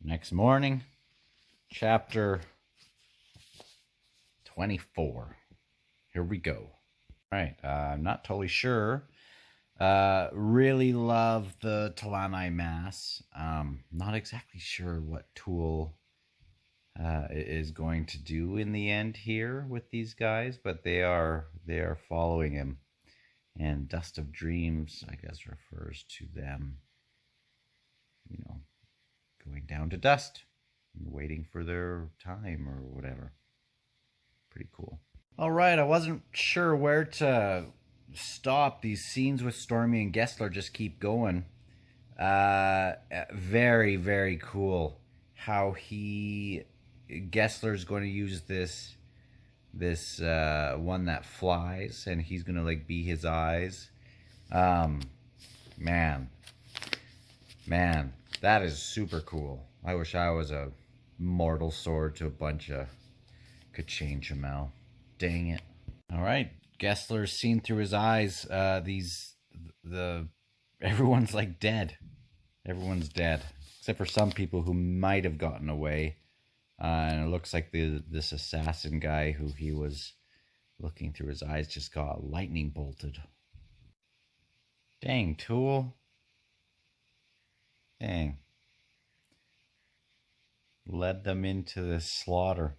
Next morning, chapter 24. Here we go. All right, I'm not totally sure. Really love the Talanai Mass. Not exactly sure what Tool is going to do in the end here with these guys, but they are following him. And Dust of Dreams, I guess, refers to them, going down to dust and waiting for their time or whatever. Pretty cool. All right, I wasn't sure where to stop. These scenes with Stormy and Gessler just keep going. Very, very cool how Gessler's going to use this one that flies, and he's gonna like be his eyes. Man, that is super cool. I wish I was a mortal sword to a bunch of Ka-Chain Chamel. Dang it. All right, Gessler's seen through his eyes. Everyone's like dead. Everyone's dead except for some people who might have gotten away. And it looks like this assassin guy who he was looking through his eyes just got lightning bolted. Dang, Tool. Dang. Led them into this slaughter.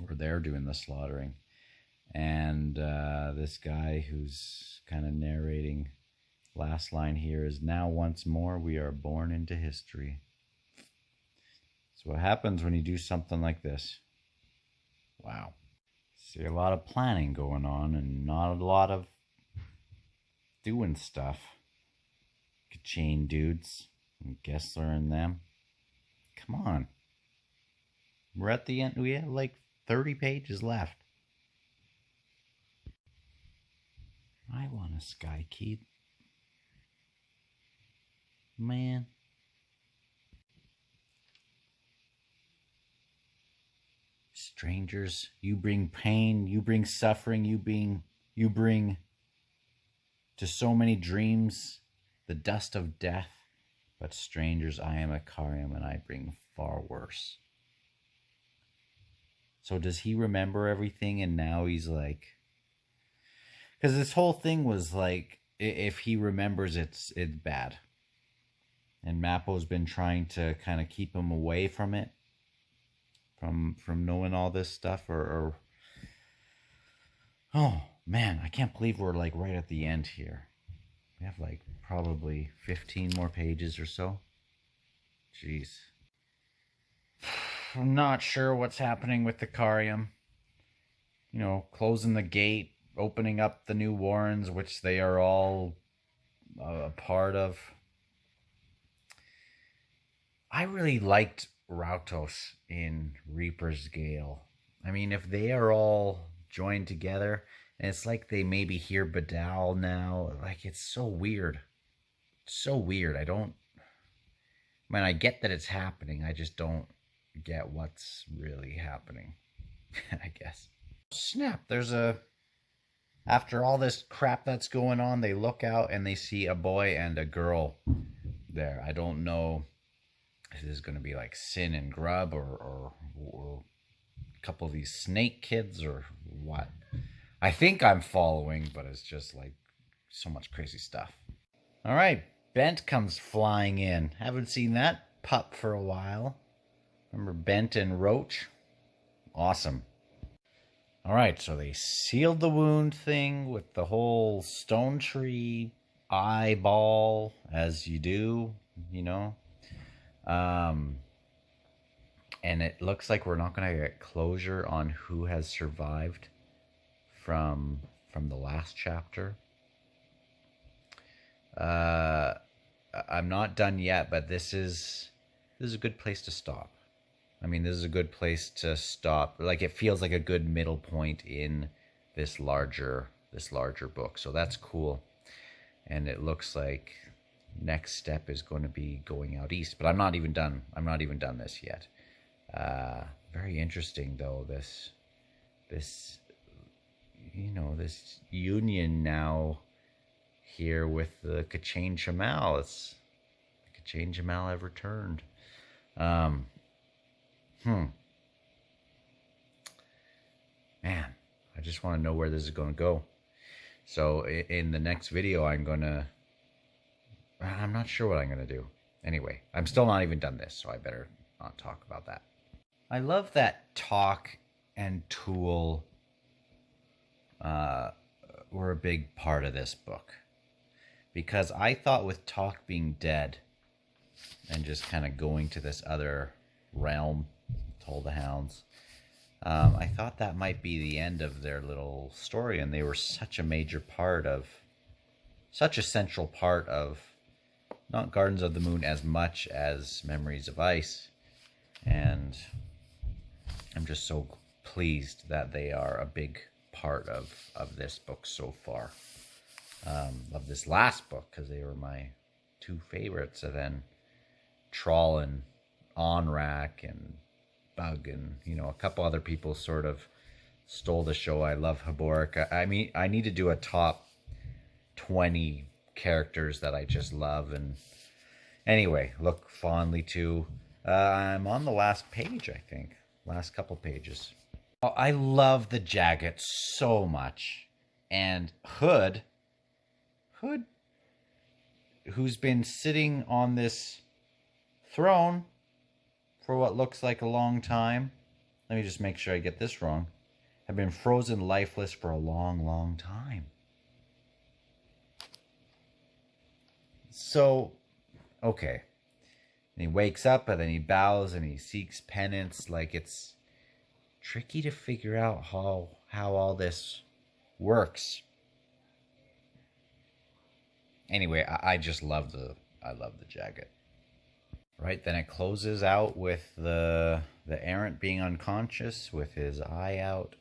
Or they're doing the slaughtering. And this guy who's kind of narrating last line here is, "Now once more we are born into history." So what happens when you do something like this? Wow. See a lot of planning going on and not a lot of doing stuff. Ka-Chain dudes and Gessler and them. Come on. We're at the end. We have like 30 pages left. I want a Sky Keep. Man. Strangers, you bring pain, you bring suffering, you bring to so many dreams the dust of death. But strangers, I am a Carium, and I bring far worse. So does he remember everything, and now he's like... Because this whole thing was like, if he remembers, it's bad. And Mappo's been trying to kind of keep him away from it. From knowing all this stuff, or oh man, I can't believe we're like right at the end here. We have like probably 15 more pages or so. Jeez. I'm not sure what's happening with the Carium. Closing the gate, opening up the new Warrens, which they are all a part of. I really liked Rautos in Reaper's Gale. I mean, if they are all joined together, and it's like they maybe hear Badal now, like it's so weird. So weird. I get that it's happening, I just don't get what's really happening. I guess. Snap, after all this crap that's going on, they look out and they see a boy and a girl there. I don't know if this is going to be like Sin and Grub or a couple of these snake kids or what. I think I'm following, but it's just like so much crazy stuff. All right, Bent comes flying in. Haven't seen that pup for a while. Remember Bent and Roach? Awesome. All right, so they sealed the wound thing with the whole stone tree eyeball, as you do, And it looks like we're not going to get closure on who has survived from the last chapter. I'm not done yet, but this is a good place to stop. I mean, this is a good place to stop. Like, it feels like a good middle point in this larger book. So that's cool. And it looks like next step is going to be going out east, but I'm not even done this yet. Very interesting though, this union now here with the Ka-Chain Chamel. It's the Ka-Chain Chamel have returned. Um, Man, I just want to know where this is going to go. So in the next video, I'm not sure what I'm going to do. Anyway, I'm still not even done this, so I better not talk about that. I love that Talk and Tool were a big part of this book. Because I thought with Talk being dead and just kind of going to this other realm, Toll the Hounds, I thought that might be the end of their little story, and they were such a major part of, such a central part of, not Gardens of the Moon as much as Memories of Ice, and I'm just so pleased that they are a big part of this book so far, of this last book, because they were my two favorites, and then Troll and Onrak and Bug, and a couple other people sort of stole the show. I love Haborik. I mean, I need to do a top 20 characters that I just love. And anyway, look fondly to I'm on the last page, I think, last couple pages. Oh, I love the Jagged so much. And Hood, who's been sitting on this throne for what looks like a long time. Let me just make sure I get this wrong. Have been frozen lifeless for a long, long time. So, okay. And he wakes up and then he bows and he seeks penance. Like, it's tricky to figure out how all this works. Anyway, I just love the Jagged. Right, then it closes out with the errant being unconscious with his eye out,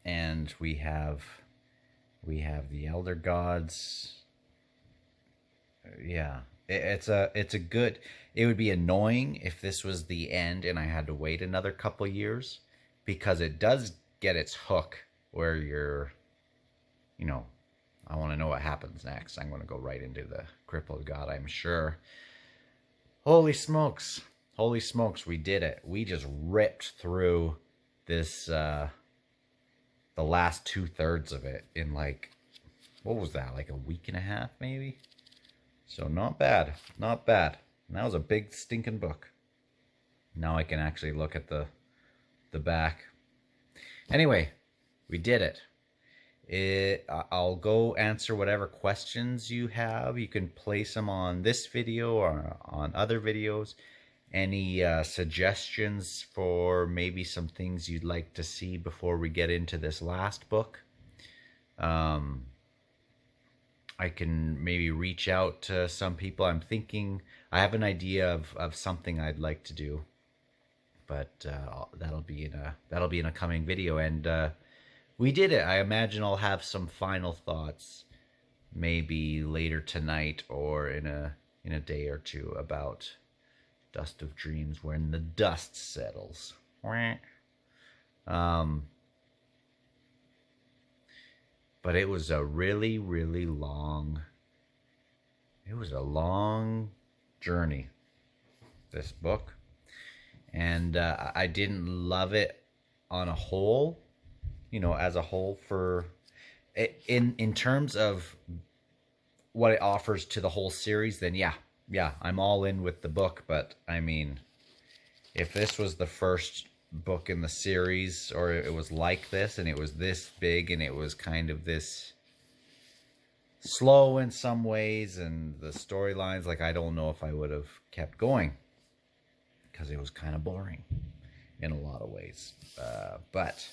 and we have the elder gods. Yeah, it's a good. It would be annoying if this was the end and I had to wait another couple years, because it does get its hook where you're, I want to know what happens next. I'm going to go right into the crippled god, I'm sure. Holy smokes, we did it. We just ripped through this, the last 2/3 of it in like, what was that, like a week and a half maybe? So not bad, not bad. And that was a big stinking book. Now I can actually look at the back. Anyway, we did it. I'll go answer whatever questions you have. You can place them on this video or on other videos. Any suggestions for maybe some things you'd like to see before we get into this last book? I can maybe reach out to some people. I'm thinking, I have an idea of something I'd like to do, but that'll be in a coming video. And we did it. I imagine I'll have some final thoughts maybe later tonight or in a day or two about Dust of Dreams, when the dust settles. But it was a really, really long, it was a long journey, this book. And I didn't love it on a whole, as a whole, for in terms of what it offers to the whole series, then yeah, I'm all in with the book. But I mean, if this was the first book in the series, or it was like this and it was this big and it was kind of this slow in some ways, and the storylines, like, I don't know if I would have kept going, because it was kind of boring in a lot of ways. But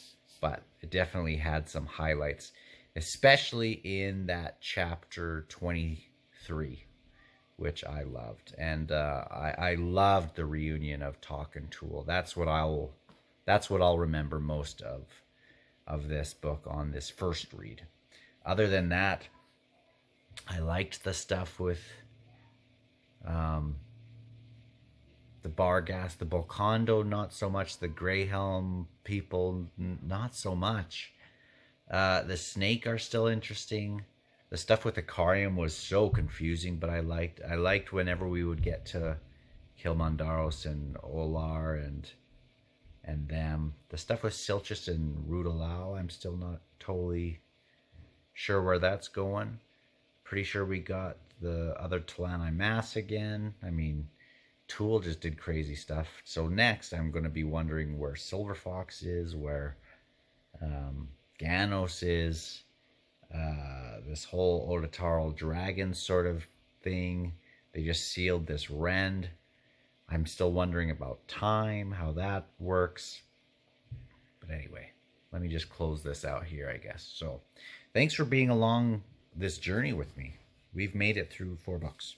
it definitely had some highlights, especially in that chapter 23, which I loved. And I loved the reunion of Talk and Tool. That's what I'll remember most of this book on this first read. Other than that, I liked the stuff with the Barghast, the Bolkondo, not so much. The Greyhelm people, not so much. The Snake are still interesting. The stuff with the Carium was so confusing, but I liked whenever we would get to Kilmandaros and Olar and them. The stuff with Silchus and Rudalao, I'm still not totally sure where that's going. Pretty sure we got the other Talani Mass again. I mean, Tool just did crazy stuff. So next, I'm going to be wondering where Silver Fox is, where Ganos is, this whole Otataral Dragon sort of thing. They just sealed this Rend. I'm still wondering about time, how that works. But anyway, let me just close this out here, I guess. So thanks for being along this journey with me. We've made it through 4 books.